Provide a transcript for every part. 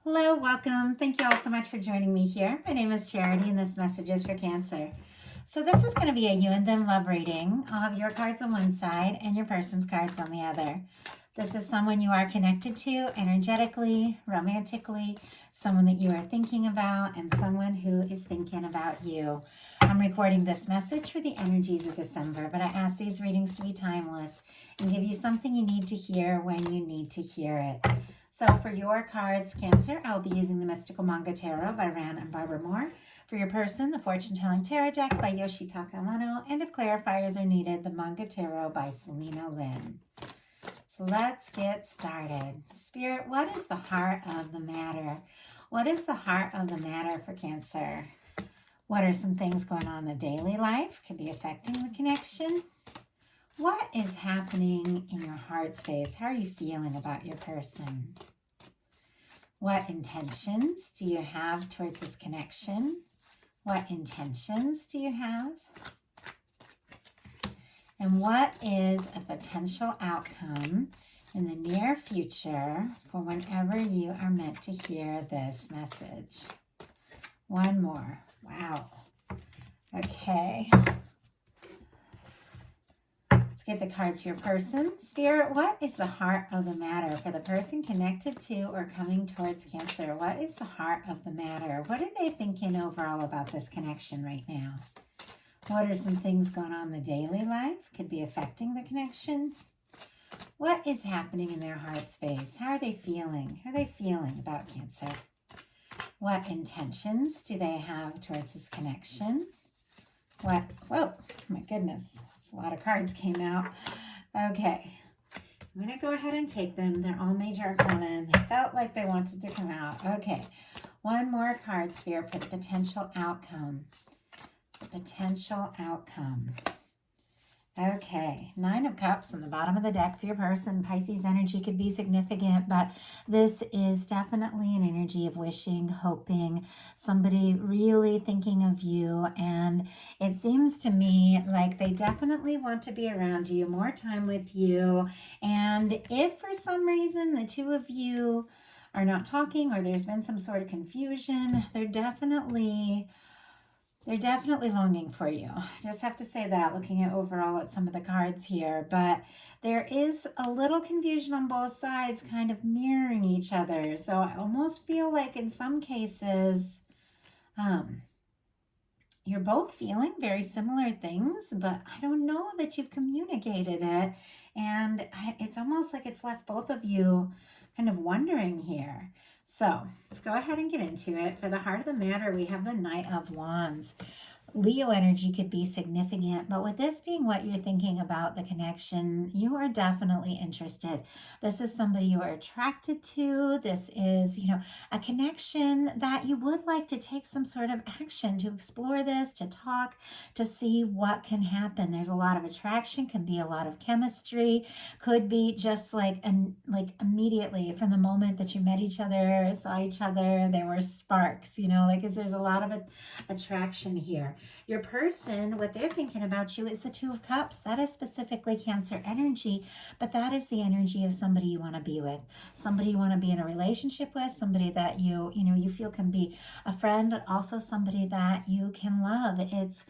Hello, welcome. Thank you all so much for joining me here. My name is Charity, and this message is for Cancer. So, this is going to be a you and them love reading. I'll have your cards on one side and your person's cards on the other. This is someone you are connected to energetically, romantically, someone that you are thinking about, and someone who is thinking about you. I'm recording this message for the energies of December, but I ask these readings to be timeless and give you something you need to hear when you need to hear it. So for your cards, Cancer, I'll be using the Mystical Manga Tarot by Ran and Barbara Moore. For your person, the Fortune Telling Tarot deck by Yoshitaka Amano. And if clarifiers are needed, the Manga Tarot by Selena Lynn. So let's get started. Spirit, what is the heart of the matter? What is the heart of the matter for Cancer? What are some things going on in the daily life? Could be affecting the connection. What is happening in your heart space? How are you feeling about your person? What intentions do you have towards this connection? What intentions do you have? And what is a potential outcome in the near future for whenever you are meant to hear this message? One more. Wow. Okay. Get the cards for your person. Spirit, what is the heart of the matter for the person connected to or coming towards Cancer? What is the heart of the matter? What are they thinking overall about this connection right now? What are some things going on in the daily life? Could be affecting the connection. What is happening in their heart space? How are they feeling? How are they feeling about Cancer? What intentions do they have towards this connection? What? Whoa, my goodness. A lot of cards came out. Okay. I'm going to go ahead and take them. They're all major arcana and they felt like they wanted to come out. Okay. One more card, Spirit, for the potential outcome. The potential outcome. Okay, 9 of Cups on the bottom of the deck for your person. Pisces energy could be significant, but this is definitely an energy of wishing, hoping, somebody really thinking of you. And it seems to me like they definitely want to be around you, more time with you. And if for some reason the two of you are not talking or there's been some sort of confusion, they're definitely longing for you. Just have to say that, looking at overall at some of the cards here. But there is a little confusion on both sides, kind of mirroring each other. So I almost feel like in some cases, you're both feeling very similar things, but I don't know that you've communicated it. And it's almost like it's left both of you kind of wondering here. So let's go ahead and get into it. For the heart of the matter, we have the Knight of Wands. Leo energy could be significant, but with this being what you're thinking about the connection, you are definitely interested. This is somebody you are attracted to. This is, a connection that you would like to take some sort of action to explore this, to talk, to see what can happen. There's a lot of attraction, can be a lot of chemistry, could be just like immediately from the moment that you met each other, saw each other, there were sparks, there's a lot of attraction here. Your person, what they're thinking about you is the Two of Cups. That is specifically Cancer energy, but that is the energy of somebody you want to be with, somebody you want to be in a relationship with, somebody that you feel can be a friend, also somebody that you can love. It's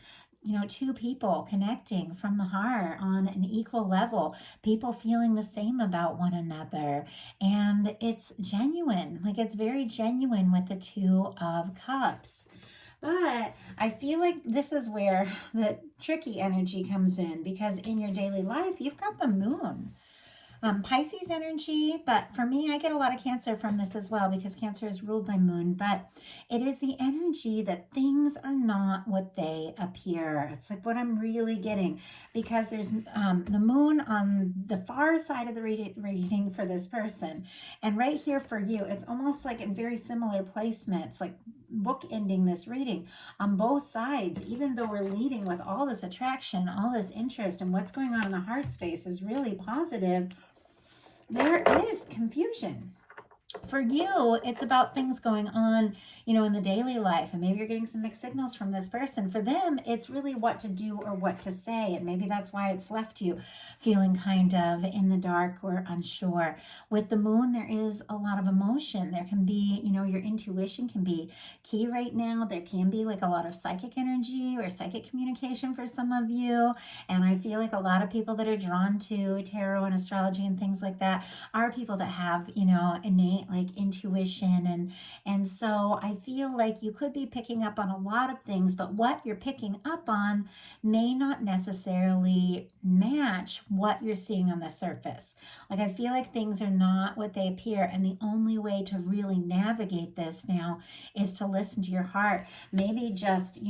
two people connecting from the heart on an equal level, people feeling the same about one another. And it's genuine, like it's very genuine with the Two of Cups. But I feel like this is where the tricky energy comes in, because in your daily life, you've got the moon. Pisces energy, but for me, I get a lot of Cancer from this as well, because Cancer is ruled by moon, but it is the energy that things are not what they appear. It's like what I'm really getting, because there's the moon on the far side of the reading for this person, and right here for you, it's almost like in very similar placements, like bookending this reading on both sides. Even though we're leading with all this attraction, all this interest, and what's going on in the heart space is really positive, there is confusion. For you, it's about things going on, in the daily life. And maybe you're getting some mixed signals from this person. For them, it's really what to do or what to say. And maybe that's why it's left you feeling kind of in the dark or unsure. With the moon, there is a lot of emotion. There can be, your intuition can be key right now. There can be like a lot of psychic energy or psychic communication for some of you. And I feel like a lot of people that are drawn to tarot and astrology and things like that are people that have, innate like intuition, and so I feel like you could be picking up on a lot of things, but what you're picking up on may not necessarily match what you're seeing on the surface. Like I feel like things are not what they appear, and the only way to really navigate this now is to listen to your heart. Maybe just,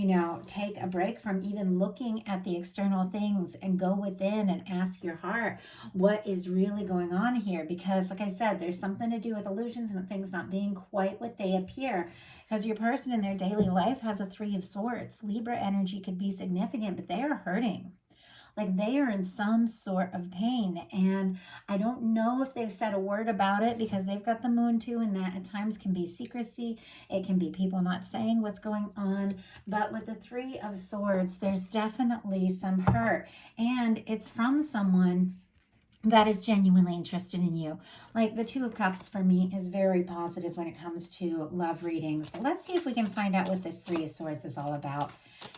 take a break from even looking at the external things and go within and ask your heart what is really going on here, because like I said, there's something to do with illusions and things not being quite what they appear, because your person in their daily life has a 3 of Swords. Libra energy could be significant, but they are hurting, like they are in some sort of pain. And I don't know if they've said a word about it, because they've got the moon too, and that at times can be secrecy. It can be people not saying what's going on. But with the 3 of Swords, there's definitely some hurt, and it's from someone that is genuinely interested in you. Like the 2 of Cups for me is very positive when it comes to love readings. But let's see if we can find out what this 3 of Swords is all about.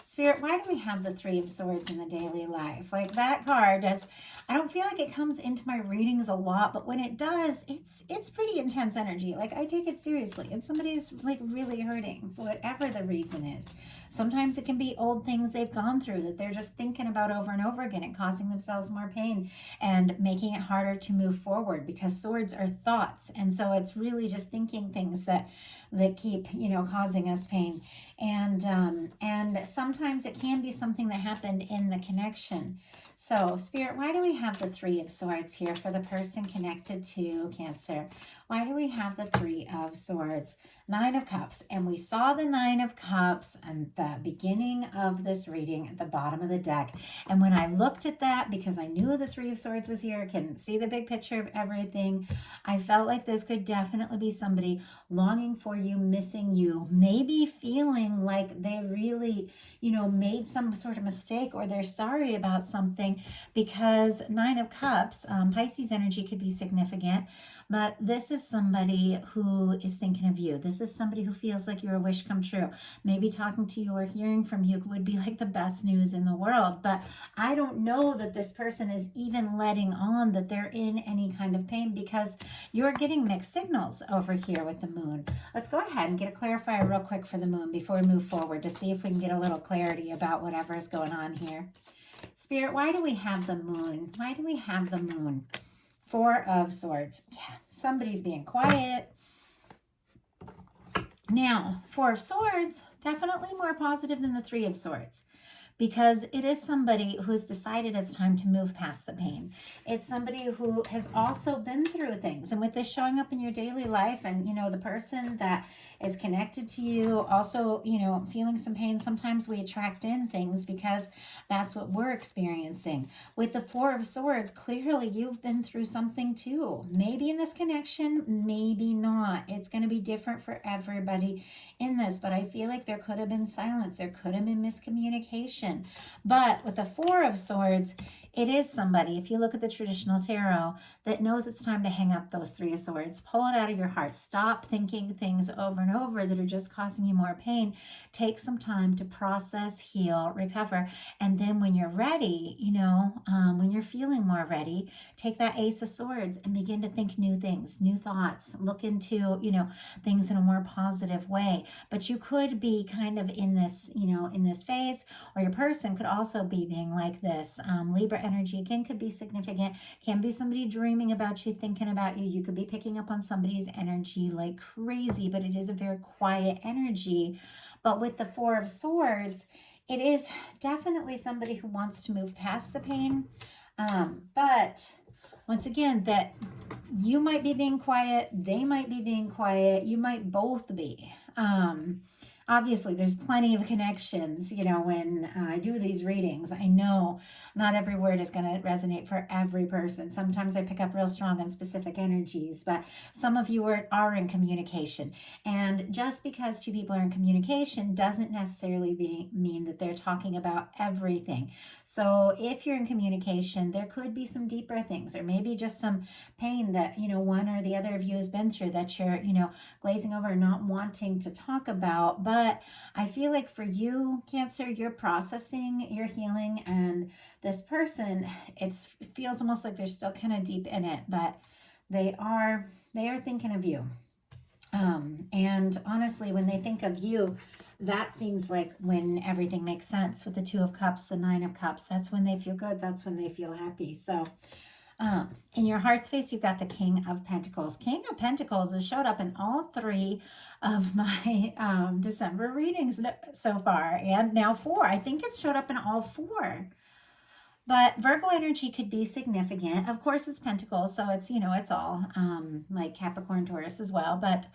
Spirit, why do we have the 3 of Swords in the daily life? Like that card does, I don't feel like it comes into my readings a lot, but when it does, it's pretty intense energy. Like I take it seriously, and somebody's like really hurting, whatever the reason is. Sometimes it can be old things they've gone through that they're just thinking about over and over again and causing themselves more pain and making it harder to move forward, because swords are thoughts. And so it's really just thinking things that keep, causing us pain. And sometimes it can be something that happened in the connection. So Spirit, why do we have the 3 of Swords here for the person connected to Cancer? Why do we have the 3 of Swords? 9 of Cups. And we saw the 9 of Cups at the beginning of this reading at the bottom of the deck. And when I looked at that, because I knew the 3 of Swords was here, I can see the big picture of everything, I felt like this could definitely be somebody longing for you, missing you, maybe feeling like they really, made some sort of mistake, or they're sorry about something, because 9 of Cups, Pisces energy could be significant. But this is somebody who is thinking of you. This is somebody who feels like you're a wish come true. Maybe talking to you or hearing from you would be like the best news in the world. But I don't know that this person is even letting on that they're in any kind of pain, because you're getting mixed signals over here with the moon. Let's go ahead and get a clarifier real quick for the moon before we move forward, to see if we can get a little clarity about whatever is going on here. Spirit, why do we have the moon? Why do we have the moon? 4 of Swords. Yeah, somebody's being quiet. Now, 4 of Swords, definitely more positive than the 3 of Swords, because it is somebody who's decided it's time to move past the pain. It's somebody who has also been through things. And with this showing up in your daily life, and, the person that is connected to you also, feeling some pain, sometimes we attract in things because that's what we're experiencing. With the 4 of Swords, clearly you've been through something too. Maybe in this connection, maybe not. It's going to be different for everybody in this, but I feel like there could have been silence. There could have been miscommunication. But with the 4 of Swords, it is somebody, if you look at the traditional tarot, that knows it's time to hang up those 3 of Swords. Pull it out of your heart. Stop thinking things over and over that are just causing you more pain. Take some time to process, heal, recover. And then when you're ready, when you're feeling more ready, take that Ace of Swords and begin to think new things, new thoughts. Look into, things in a more positive way. But you could be kind of in this, in this phase, or your person could also be being like this. Libra energy again could be significant, can be somebody dreaming about you, thinking about you. You could be picking up on somebody's energy like crazy, but it is a very quiet energy. But with the 4 of Swords, it is definitely somebody who wants to move past the pain. But once again, that you might be being quiet, they might be being quiet, you might both be. obviously there's plenty of connections, when I do these readings. I know not every word is going to resonate for every person. Sometimes I pick up real strong on specific energies, but some of you are in communication. And just because two people are in communication doesn't necessarily mean that they're talking about everything. So if you're in communication, there could be some deeper things, or maybe just some pain that, one or the other of you has been through that you're, glazing over and not wanting to talk about. But I feel like for you, Cancer, you're processing, you're healing, and this person, it feels almost like they're still kind of deep in it, but they are thinking of you. And honestly, when they think of you, that seems like when everything makes sense with the Two of Cups, the Nine of Cups. That's when they feel good. That's when they feel happy. So in your heart space, you've got the King of Pentacles. King of Pentacles has showed up in all three of my December readings so far, and now four. I think it's showed up in all four. But Virgo energy could be significant. Of course, it's Pentacles, so it's, it's all like Capricorn, Taurus as well. But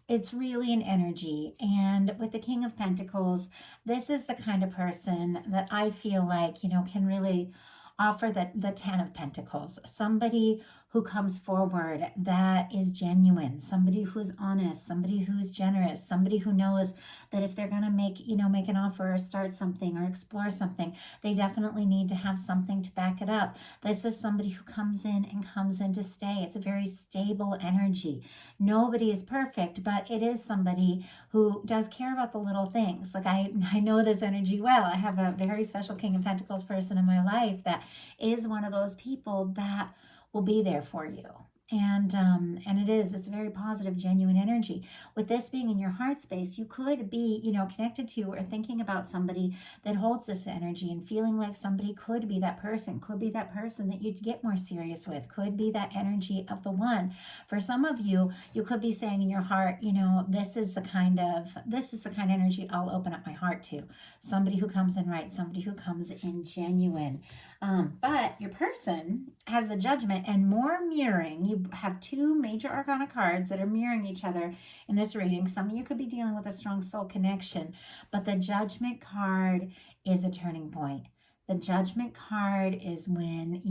it's really an energy. And with the King of Pentacles, this is the kind of person that I feel like, can really offer the Ten of Pentacles. Somebody who comes forward that is genuine, somebody who's honest, somebody who's generous, somebody who knows that if they're going to make an offer or start something or explore something, they definitely need to have something to back it up. This is somebody who comes in to stay. It's a very stable energy. Nobody is perfect, but it is somebody who does care about the little things. Like I know this energy well. I have a very special King of Pentacles person in my life that is one of those people that will be there for you. And it's very positive, genuine energy. With this being in your heart space, you could be, connected to or thinking about somebody that holds this energy and feeling like somebody could be that person that you'd get more serious with, could be that energy of the one. For some of you, you could be saying in your heart, this is the kind of energy I'll open up my heart to. Somebody who comes in right, somebody who comes in genuine. But your person has the Judgment and more mirroring. You have two major arcana cards that are mirroring each other in this reading. Some of you could be dealing with a strong soul connection, but the Judgment card is a turning point. The Judgment card is when,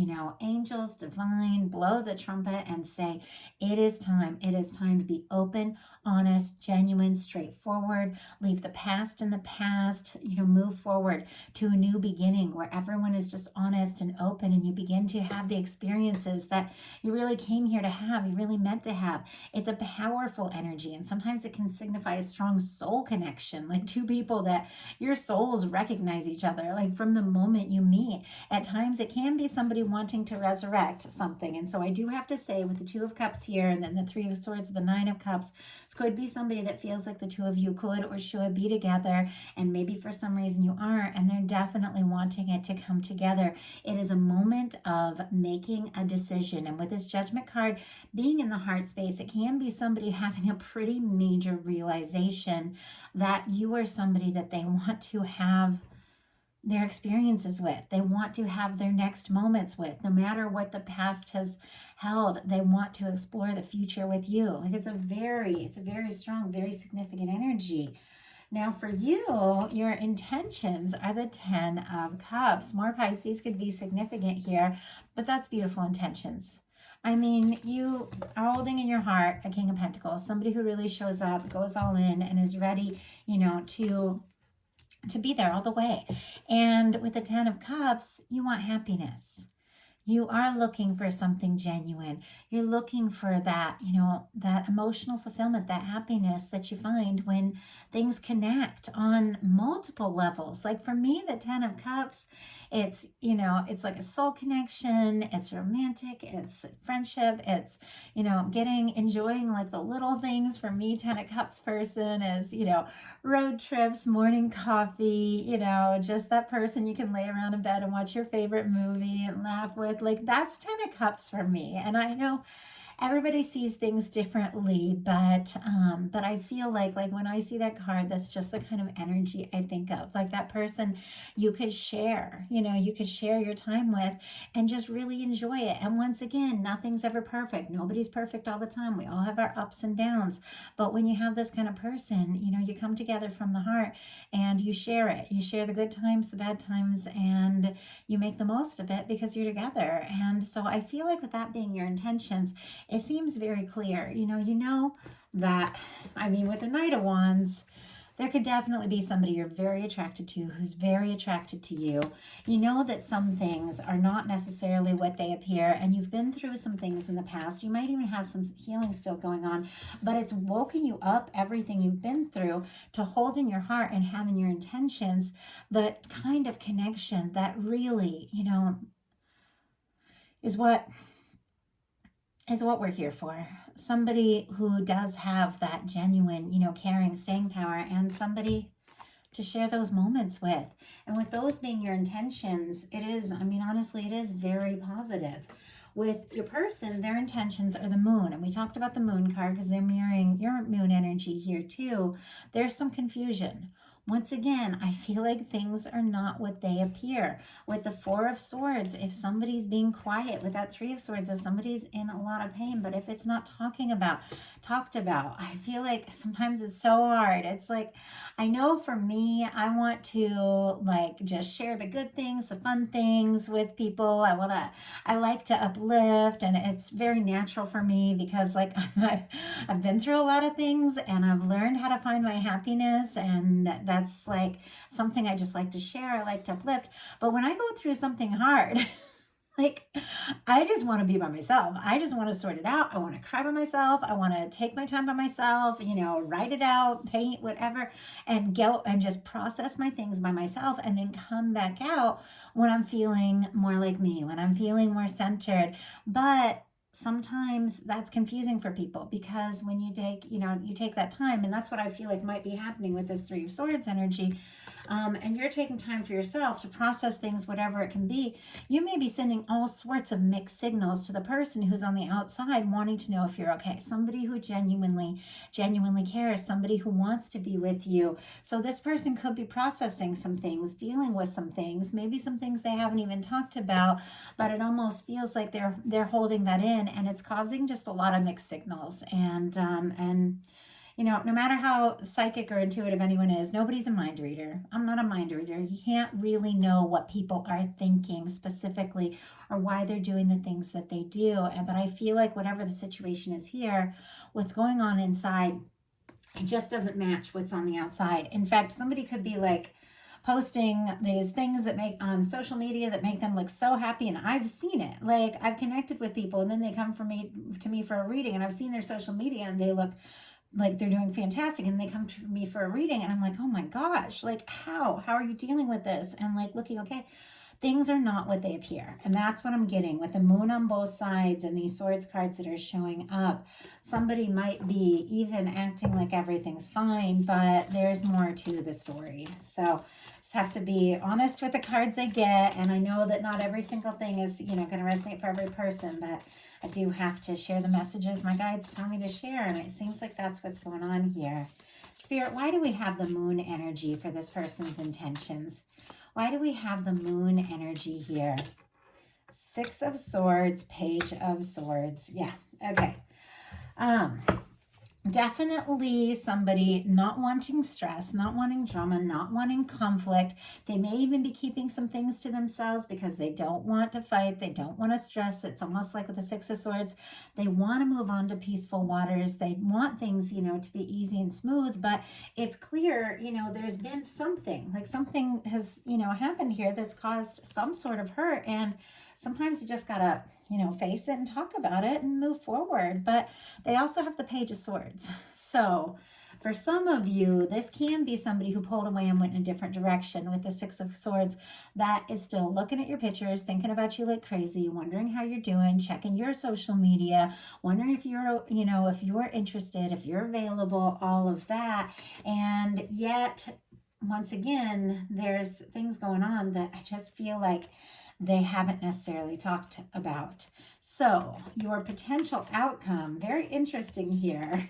angels, divine, blow the trumpet and say, it is time. It is time to be open, honest, genuine, straightforward, leave the past in the past, move forward to a new beginning where everyone is just honest and open, and you begin to have the experiences that you really came here to have, you really meant to have. It's a powerful energy, and sometimes it can signify a strong soul connection, like two people that your souls recognize each other, like from the moment you meet. At times it can be somebody wanting to resurrect something. And so I do have to say, with the Two of Cups here and then the Three of Swords, the Nine of Cups, this could be somebody that feels like the two of you could or should be together, and maybe for some reason you aren't, and they're definitely wanting it to come together. It is a moment of making a decision. And with this Judgment card being in the heart space, it can be somebody having a pretty major realization that you are somebody that they want to have their experiences with. They want to have their next moments with. No matter what the past has held, they want to explore the future with you. Like it's a very strong, very significant energy. Now for you, your intentions are the Ten of Cups. More Pisces could be significant here, but that's beautiful intentions. I mean, you are holding in your heart a King of Pentacles, somebody who really shows up, goes all in, and is ready, to be there all the way. And with the Ten of Cups, you want happiness. You are looking for something genuine. You're looking for that, that emotional fulfillment, that happiness that you find when things connect on multiple levels. Like for me, the Ten of Cups, it's, it's like a soul connection. It's romantic. It's friendship. It's, enjoying like the little things. For me, Ten of Cups person is, road trips, morning coffee, just that person you can lay around in bed and watch your favorite movie and laugh with. Like that's Ten of Cups for me. And I know everybody sees things differently, but I feel like when I see that card, that's just the kind of energy I think of. Like that person you could share, you could share your time with and just really enjoy it. And once again, nothing's ever perfect. Nobody's perfect all the time. We all have our ups and downs. But when you have this kind of person, you come together from the heart and you share it. You share the good times, the bad times, and you make the most of it because you're together. And so I feel like with that being your intentions, it seems very clear. You know that, I mean, with the Knight of Wands, there could definitely be somebody you're very attracted to who's very attracted to you. You know that some things are not necessarily what they appear, and you've been through some things in the past. You might even have some healing still going on, but it's woken you up, everything you've been through, to hold in your heart and have in your intentions the kind of connection that really, is what we're here for. Somebody who does have that genuine, caring, staying power, and somebody to share those moments with. And with those being your intentions, it is, honestly, it is very positive. With your person, their intentions are the moon. And we talked about the moon card because they're mirroring your moon energy here too. There's some confusion. Once again, I feel like things are not what they appear. With the Four of Swords, if somebody's being quiet, with that Three of Swords, if somebody's in a lot of pain, but if it's not talked about, I feel like sometimes it's so hard. It's like, I know for me, I want to just share the good things, the fun things with people. I like to uplift, and it's very natural for me because I've been through a lot of things and I've learned how to find my happiness, and that's something I just like to share. I like to uplift. But when I go through something hard, I just want to be by myself. I just want to sort it out. I want to cry by myself. I want to take my time by myself, write it out, paint, whatever, and go and just process my things by myself and then come back out when I'm feeling more like me, when I'm feeling more centered. But sometimes that's confusing for people because when you take that time, and that's what I feel like might be happening with this Three of Swords energy, and you're taking time for yourself to process things, whatever it can be, you may be sending all sorts of mixed signals to the person who's on the outside wanting to know if you're okay. Somebody who genuinely cares, somebody who wants to be with you. So this person could be processing some things, dealing with some things, maybe some things they haven't even talked about, but it almost feels like they're holding that in, and it's causing just a lot of mixed signals. And no matter how psychic or intuitive anyone is, nobody's a mind reader. I'm not a mind reader. You can't really know what people are thinking specifically or why they're doing the things that they do. But I feel like whatever the situation is here, what's going on inside, it just doesn't match what's on the outside. In fact, somebody could be posting these things that make on social media that make them look so happy, and I've seen it. I've connected with people and then they come to me for a reading, and I've seen their social media and they look like they're doing fantastic, and they come to me for a reading and I'm like, oh my gosh, how are you dealing with this? And looking okay. Things are not what they appear. And that's what I'm getting with the moon on both sides and these swords cards that are showing up. Somebody might be even acting like everything's fine, but there's more to the story. So just have to be honest with the cards I get. And I know that not every single thing is, going to resonate for every person, but I do have to share the messages my guides tell me to share. And it seems like that's what's going on here. Spirit, why do we have the moon energy for this person's intentions? Why do we have the moon energy here? Six of Swords, Page of Swords. Yeah, okay. Definitely somebody not wanting stress, not wanting drama, not wanting conflict. They may even be keeping some things to themselves because they don't want to fight. They don't want to stress. It's almost like with the Six of Swords. They want to move on to peaceful waters. They want things, to be easy and smooth. But it's clear, there's been something has, happened here that's caused some sort of hurt. And sometimes you just got to, face it and talk about it and move forward. But they also have the Page of Swords. So for some of you, this can be somebody who pulled away and went in a different direction with the Six of Swords that is still looking at your pictures, thinking about you like crazy, wondering how you're doing, checking your social media, wondering if you're, if you're interested, if you're available, all of that. And yet, once again, there's things going on that I just feel like they haven't necessarily talked about. So your potential outcome, very interesting here.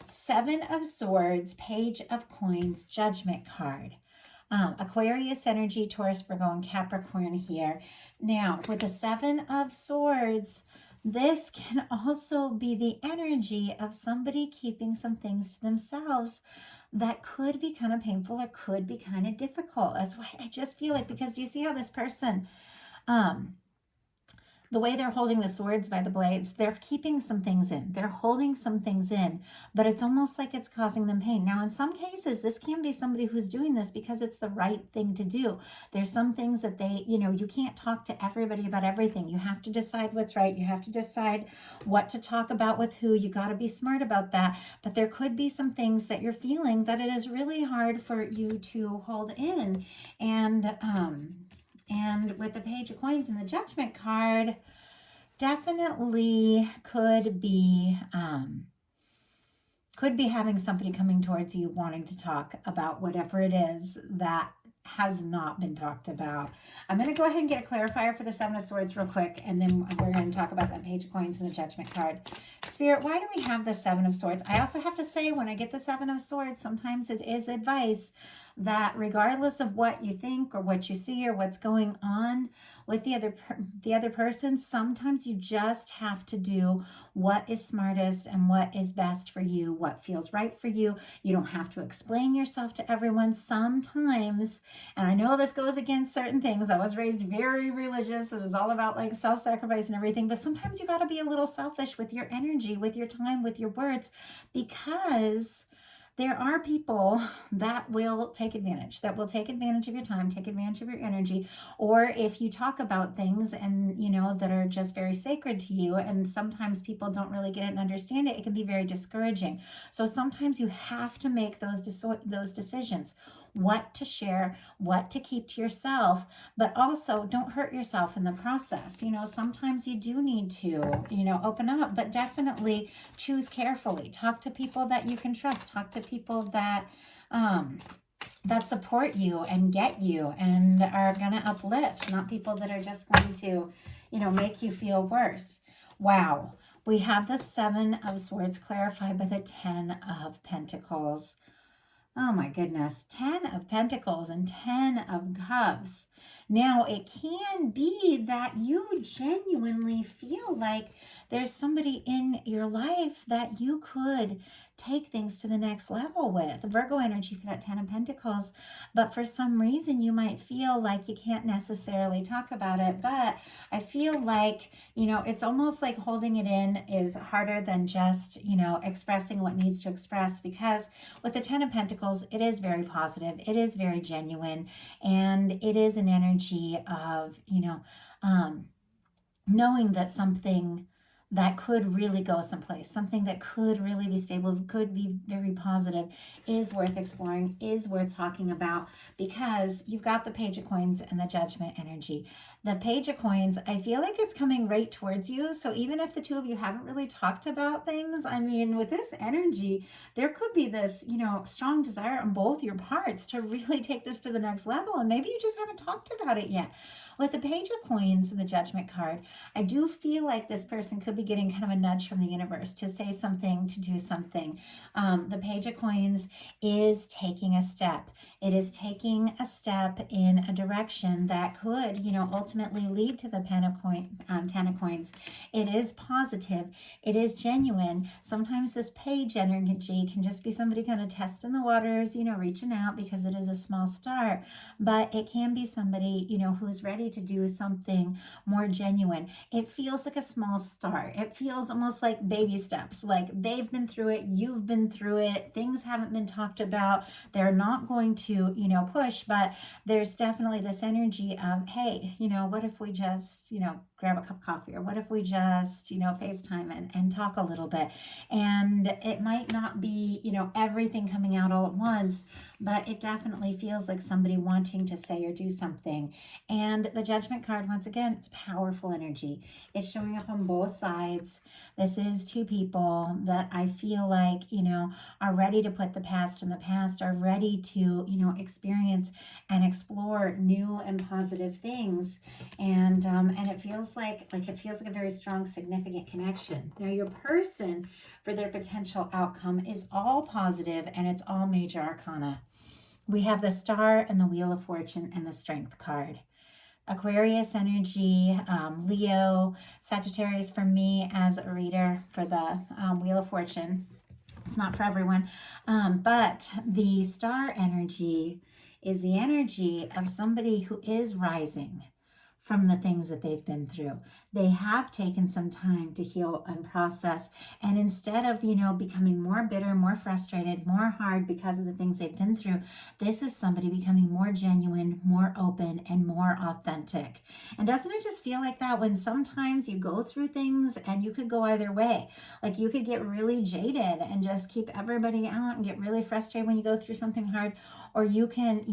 Seven of Swords, Page of Coins, Judgment card. Aquarius energy, Taurus, Virgo, and Capricorn here. Now, with the Seven of Swords, this can also be the energy of somebody keeping some things to themselves that could be kind of painful or could be kind of difficult. That's why I just feel like, because do you see how this person, the way they're holding the swords by the blades, they're keeping some things in. They're holding some things in, but it's almost like it's causing them pain. Now, in some cases, this can be somebody who's doing this because it's the right thing to do. There's some things that they, you can't talk to everybody about everything. You have to decide what's right. You have to decide what to talk about with who. You got to be smart about that. But there could be some things that you're feeling that it is really hard for you to hold in. And with the Page of Coins and the Judgment card, definitely could be having somebody coming towards you wanting to talk about whatever it is that has not been talked about. I'm going to go ahead and get a clarifier for the Seven of Swords real quick, and then we're going to talk about that Page of Coins and the Judgment card. Spirit, why do we have the Seven of Swords? I also have to say, when I get the Seven of Swords, sometimes it is advice that regardless of what you think or what you see or what's going on with the other person, sometimes you just have to do what is smartest and what is best for you, what feels right for you. You don't have to explain yourself to everyone. Sometimes, and I know this goes against certain things, I was raised very religious. It is all about like self-sacrifice and everything, but sometimes you got to be a little selfish with your energy, with your time, with your words, because there are people that will take advantage of your time, take advantage of your energy. Or if you talk about things and, that are just very sacred to you, and sometimes people don't really get it and understand it, it can be very discouraging. So sometimes you have to make those decisions. What to share, what to keep to yourself, but also don't hurt yourself in the process. Sometimes you do need to, open up, but definitely choose carefully. Talk to people that you can trust. Talk to people that support you and get you and are going to uplift, not people that are just going to, make you feel worse. Wow. We have the Seven of Swords clarified by the Ten of Pentacles. Oh my goodness, 10 of Pentacles and 10 of Cups. Now, it can be that you genuinely feel like there's somebody in your life that you could take things to the next level with. Virgo energy for that 10 of Pentacles. But for some reason, you might feel like you can't necessarily talk about it. But I feel like, it's almost like holding it in is harder than just, expressing what needs to express. Because with the 10 of Pentacles, it is very positive. It is very genuine. And it is an energy of, knowing that something that could really go someplace, something that could really be stable, could be very positive, is worth exploring, is worth talking about, because you've got the Page of Coins and the Judgment energy. The Page of Coins, I feel like it's coming right towards you. So even if the two of you haven't really talked about things, with this energy, there could be this, strong desire on both your parts to really take this to the next level. And maybe you just haven't talked about it yet. With the Page of Coins and the Judgment card, I do feel like this person could be getting kind of a nudge from the universe to say something, to do something. The Page of Coins is taking a step. It is taking a step in a direction that could, ultimately lead to the Ten of Coins. It is positive. It is genuine. Sometimes this page energy can just be somebody kind of testing the waters, reaching out, because it is a small start. But it can be somebody, who's ready to do something more genuine. It feels like a small start. It feels almost like baby steps, like they've been through it, you've been through it, things haven't been talked about, they're not going to, push, but there's definitely this energy of, hey, what if we just, grab a cup of coffee, or what if we just, FaceTime and talk a little bit. And it might not be, everything coming out all at once, but it definitely feels like somebody wanting to say or do something. And the Judgment card, once again, it's powerful energy. It's showing up on both sides. sides. This is two people that I feel like, are ready to put the past in the past, are ready to, experience and explore new and positive things. And it feels like a very strong, significant connection. Now, your person for their potential outcome is all positive and it's all major arcana. We have the Star and the Wheel of Fortune and the Strength card. Aquarius energy, Leo, Sagittarius for me as a reader for the Wheel of Fortune. It's not for everyone, but the Star energy is the energy of somebody who is rising from the things that they've been through. They have taken some time to heal and process. And instead of, becoming more bitter, more frustrated, more hard because of the things they've been through, this is somebody becoming more genuine, more open, and more authentic. And doesn't it just feel like that when sometimes you go through things and you could go either way? Like you could get really jaded and just keep everybody out and get really frustrated when you go through something hard, or you can,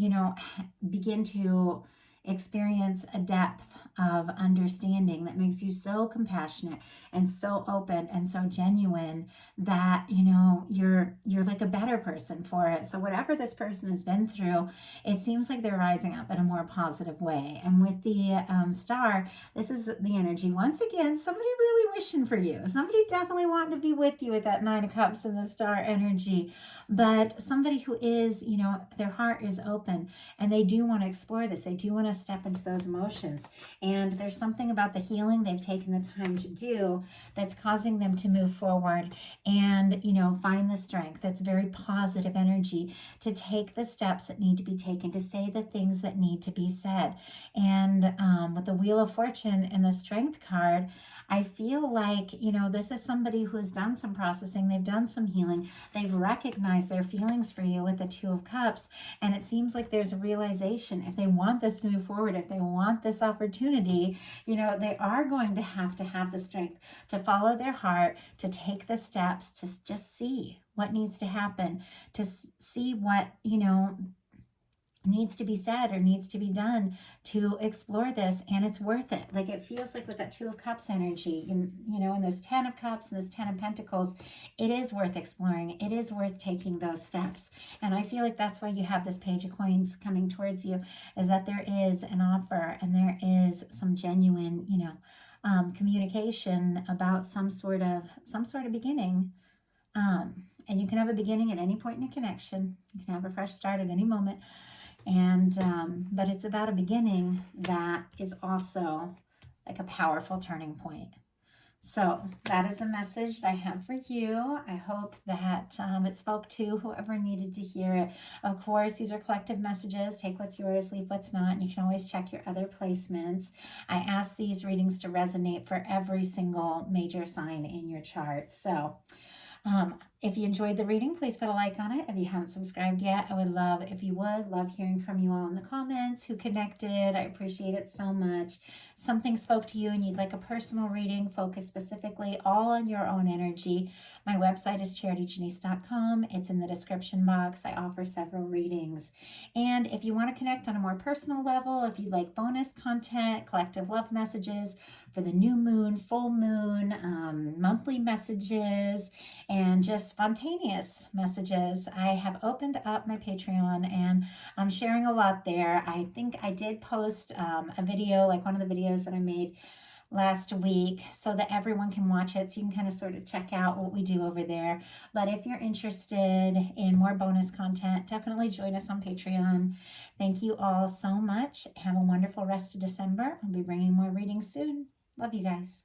begin to experience a depth of understanding that makes you so compassionate and so open and so genuine that you're like a better person for it. So whatever this person has been through, it seems like they're rising up in a more positive way. And with the Star, this is the energy once again, somebody really wishing for you, somebody definitely wanting to be with you with that 9 of Cups and the Star energy, but somebody who is, their heart is open and they do want to explore this. They do want to step into those emotions. And there's something about the healing they've taken the time to do that's causing them to move forward and, find the strength. That's very positive energy to take the steps that need to be taken, to say the things that need to be said. And with the Wheel of Fortune and the Strength card, I feel like, this is somebody who has done some processing. They've done some healing. They've recognized their feelings for you with the 2 of Cups. And it seems like there's a realization if they want this to move forward, if they want this opportunity, they are going to have the strength to follow their heart, to take the steps, to just see what needs to happen, to see what, needs to be said or needs to be done to explore this, and it's worth it. Like it feels like with that 2 of Cups energy, and this 10 of Cups and this 10 of Pentacles, it is worth exploring. It is worth taking those steps. And I feel like that's why you have this Page of Coins coming towards you, is that there is an offer and there is some genuine, communication about some sort of beginning. And you can have a beginning at any point in a connection. You can have a fresh start at any moment. And but it's about a beginning that is also like a powerful turning point. So that is the message that I have for you. I hope that it spoke to whoever needed to hear it. Of course, these are collective messages. Take what's yours, leave what's not. And you can always check your other placements. I ask these readings to resonate for every single major sign in your chart. So if you enjoyed the reading, please put a like on it. If you haven't subscribed yet, I would love if you would. Love hearing from you all in the comments, who connected. I appreciate it so much. Something spoke to you and you'd like a personal reading focused specifically all on your own energy. My website is charityjanice.com. It's in the description box. I offer several readings. And if you want to connect on a more personal level, if you'd like bonus content, collective love messages for the new moon, full moon, monthly messages, and just spontaneous messages, I have opened up my Patreon and I'm sharing a lot there. I think I did post a video, like one of the videos that I made last week, so that everyone can watch it, so you can kind of sort of check out what we do over there. But if you're interested in more bonus content, definitely join us on Patreon. Thank you all so much. Have a wonderful rest of December. I'll be bringing more readings soon. Love you guys.